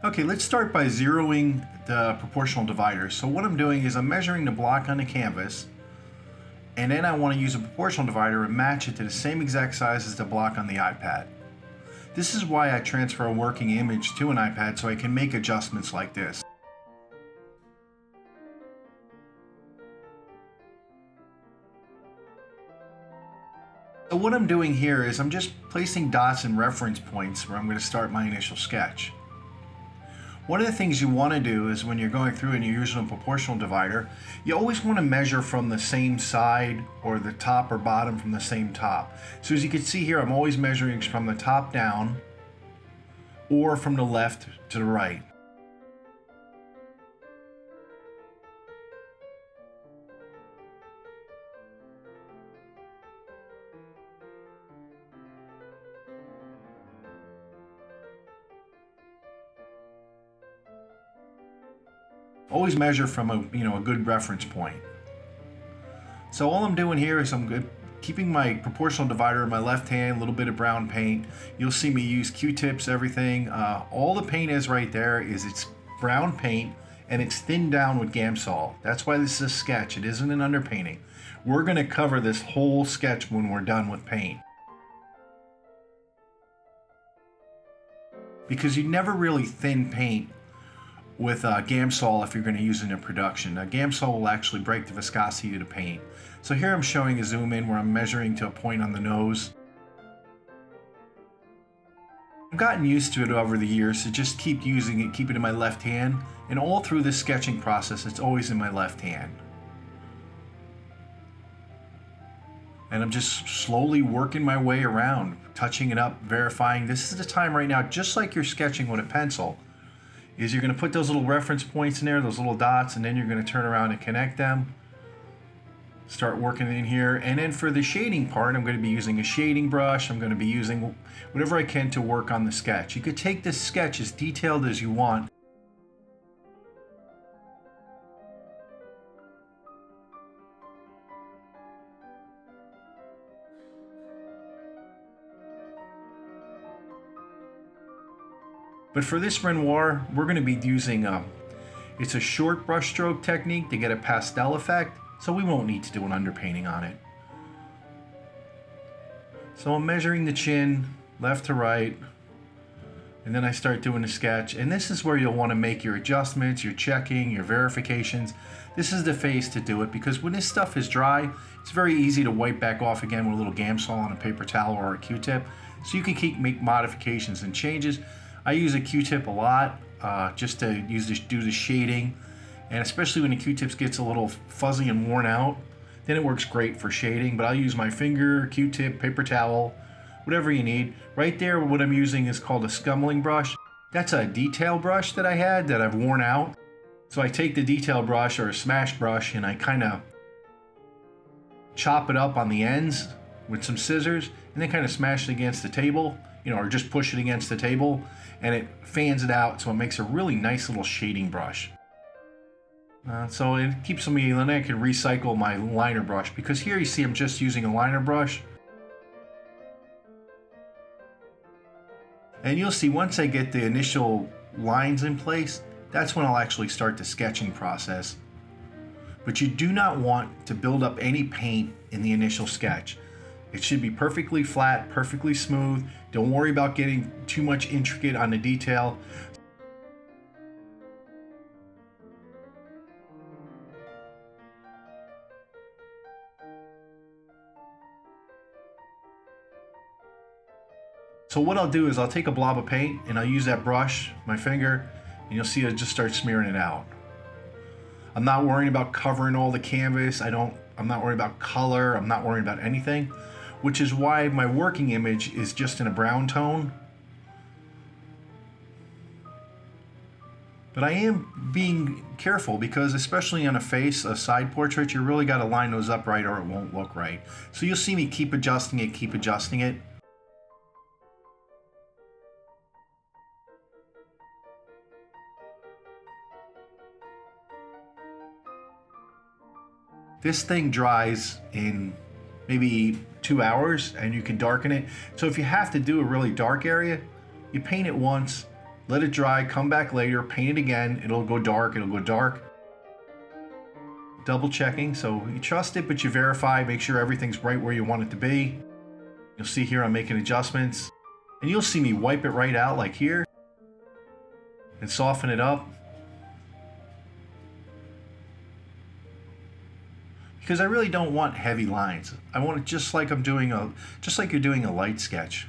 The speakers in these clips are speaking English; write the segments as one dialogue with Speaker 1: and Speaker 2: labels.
Speaker 1: Okay, let's start by zeroing the proportional divider. So what I'm doing is I'm measuring the block on the canvas, and then I want to use a proportional divider and match it to the same exact size as the block on the iPad. This is why I transfer a working image to an iPad, so I can make adjustments like this. So what I'm doing here is I'm just placing dots and reference points where I'm going to start my initial sketch. One of the things you want to do is when you're going through and you're using a proportional divider, you always want to measure from the same side or the top or bottom from the same top. So as you can see here, I'm always measuring from the top down or from the left to the right. Always measure from a good reference point. So all I'm doing here is I'm keeping my proportional divider in my left hand, a little bit of brown paint. You'll see me use Q-tips, everything. All the paint is right there is it's brown paint and it's thinned down with Gamsol. That's why this is a sketch. It isn't an underpainting. We're going to cover this whole sketch when we're done with paint. Because you never really thin paint with Gamsol if you're going to use it in production. Gamsol will actually break the viscosity of the paint. So here I'm showing a zoom in where I'm measuring to a point on the nose. I've gotten used to it over the years to just keep using it, keep it in my left hand, and all through this sketching process it's always in my left hand. And I'm just slowly working my way around, touching it up, verifying. This is the time right now, just like you're sketching with a pencil, is you're going to put those little reference points in there, those little dots, and then you're going to turn around and connect them. Start working in here. And then for the shading part, I'm going to be using a shading brush. I'm going to be using whatever I can to work on the sketch. You could take this sketch as detailed as you want. But for this Renoir, we're going to be using, it's a short brush stroke technique to get a pastel effect, so we won't need to do an underpainting on it. So I'm measuring the chin, left to right, and then I start doing the sketch. And this is where you'll want to make your adjustments, your checking, your verifications. This is the phase to do it, because when this stuff is dry, it's very easy to wipe back off again with a little Gamsol on a paper towel or a Q-tip. So you can make modifications and changes. I use a Q-tip a lot just to do the shading, and especially when the Q-tips gets a little fuzzy and worn out, then it works great for shading. But I'll use my finger, Q-tip, paper towel, whatever you need. Right there, what I'm using is called a scumbling brush. That's a detail brush that I had that I've worn out. So I take the detail brush or a smash brush and I kind of chop it up on the ends with some scissors and then kind of smash it against the table, or just push it against the table, and it fans it out, so it makes a really nice little shading brush. So it keeps me, and then I can recycle my liner brush, because here you see I'm just using a liner brush. And you'll see once I get the initial lines in place, that's when I'll actually start the sketching process. But you do not want to build up any paint in the initial sketch. It should be perfectly flat, perfectly smooth. Don't worry about getting too much intricate on the detail. So what I'll do is I'll take a blob of paint and I'll use that brush, my finger, and you'll see I just start smearing it out. I'm not worrying about covering all the canvas. I'm not worried about color. I'm not worrying about anything, which is why my working image is just in a brown tone. But I am being careful, because especially on a face, a side portrait, you really got to line those up right or it won't look right. So you'll see me keep adjusting it, keep adjusting it. This thing dries in maybe 2 hours and you can darken it. So if you have to do a really dark area, you paint it once, let it dry, come back later, paint it again, it'll go dark, Double checking, so you trust it, but you verify, make sure everything's right where you want it to be. You'll see here I'm making adjustments, and you'll see me wipe it right out like here, and soften it up. Because I really don't want heavy lines. I want it just like I'm doing just like you're doing a light sketch.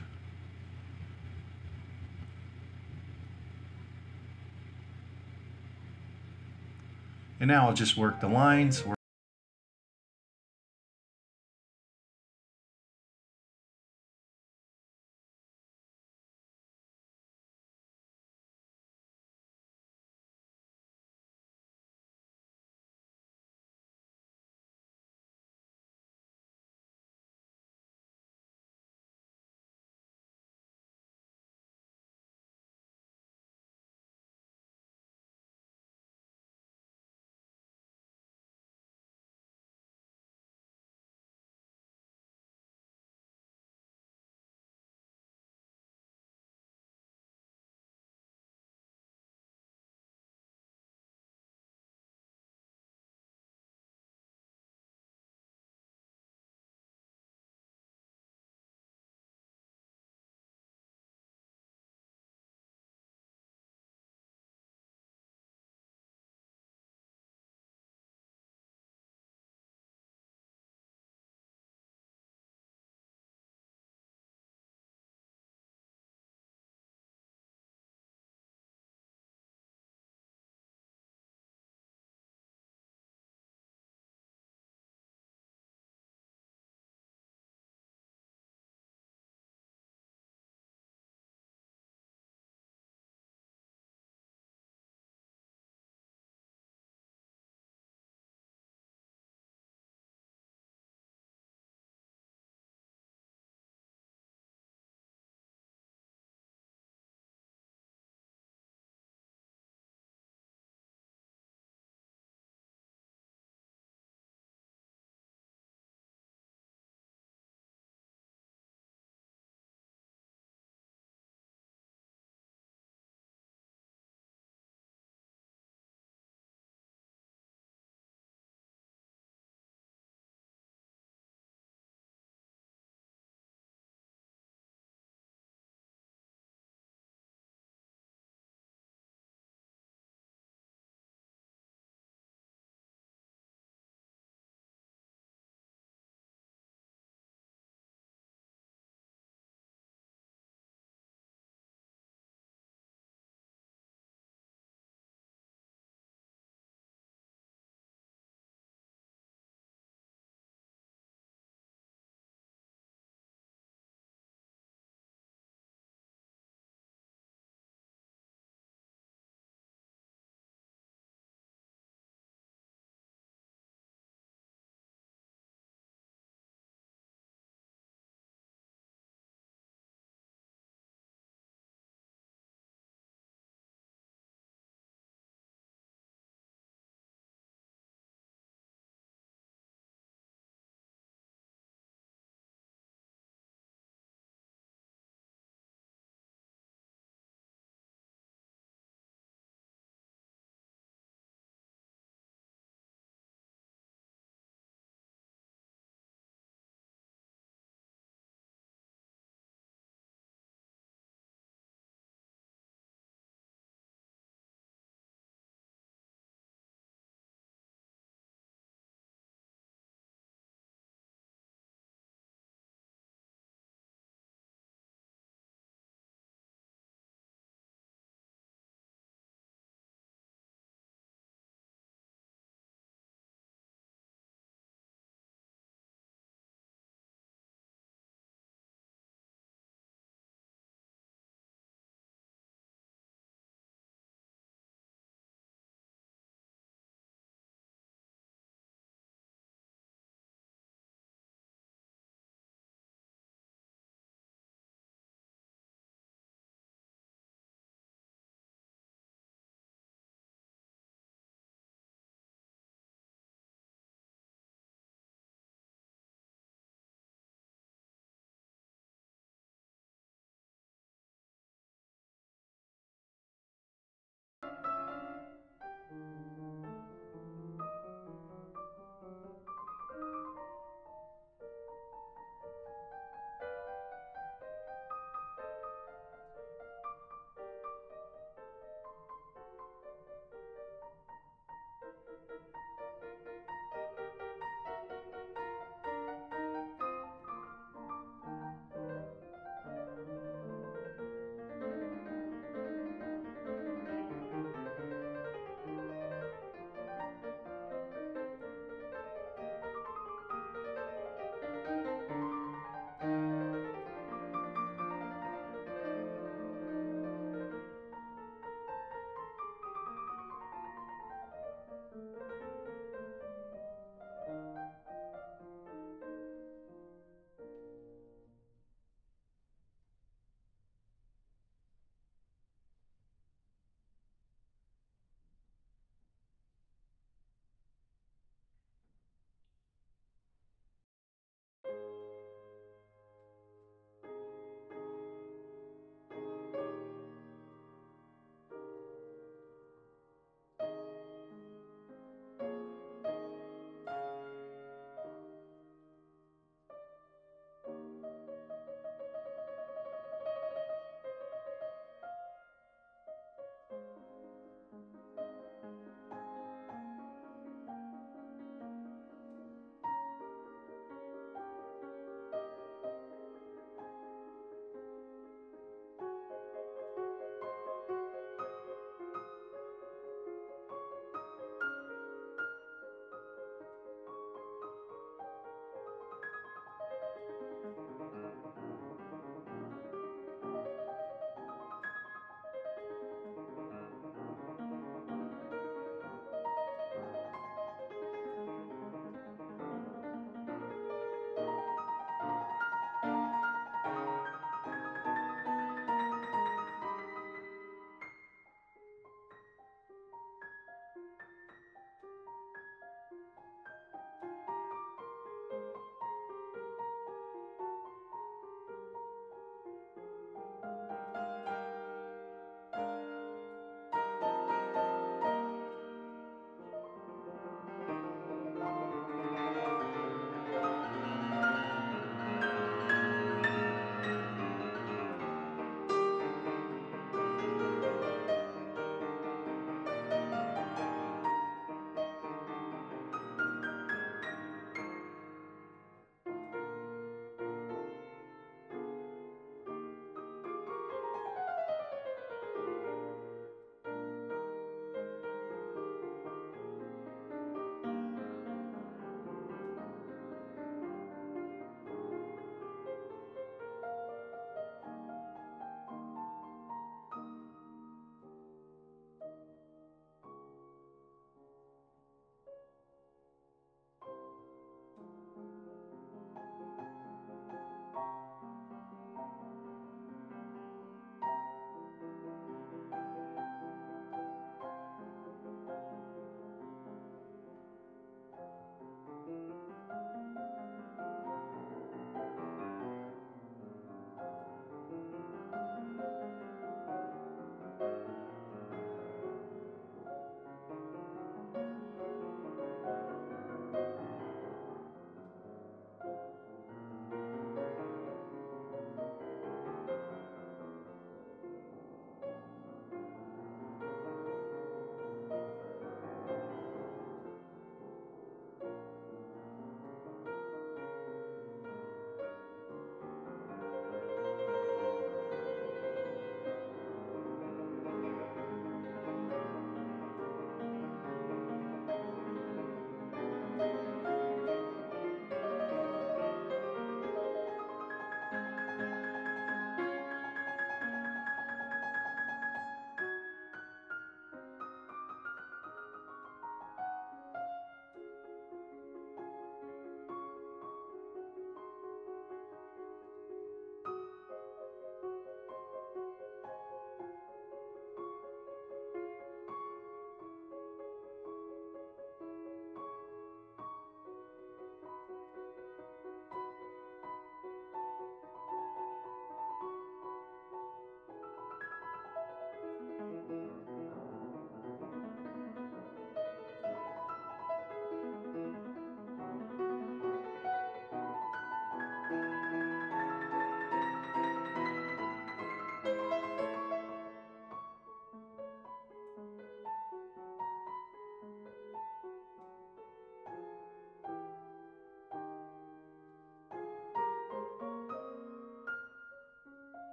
Speaker 1: And now I'll just work the lines.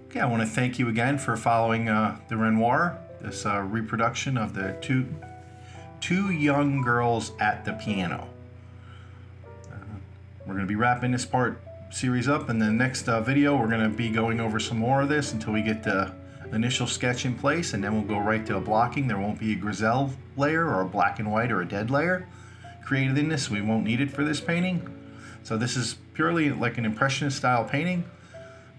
Speaker 1: Okay, I want to thank you again for following the Renoir, this reproduction of the two young girls at the piano. We're going to be wrapping this part series up. In the next video, we're going to be going over some more of this until we get the initial sketch in place, and then we'll go right to a blocking. There won't be a grisaille layer or a black and white or a dead layer created in this. We won't need it for this painting. So this is purely like an impressionist style painting.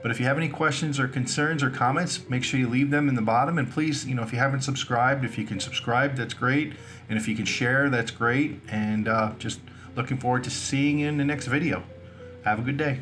Speaker 1: But if you have any questions or concerns or comments, make sure you leave them in the bottom. And please, if you haven't subscribed, if you can subscribe, that's great. And if you can share, that's great. And just looking forward to seeing you in the next video. Have a good day.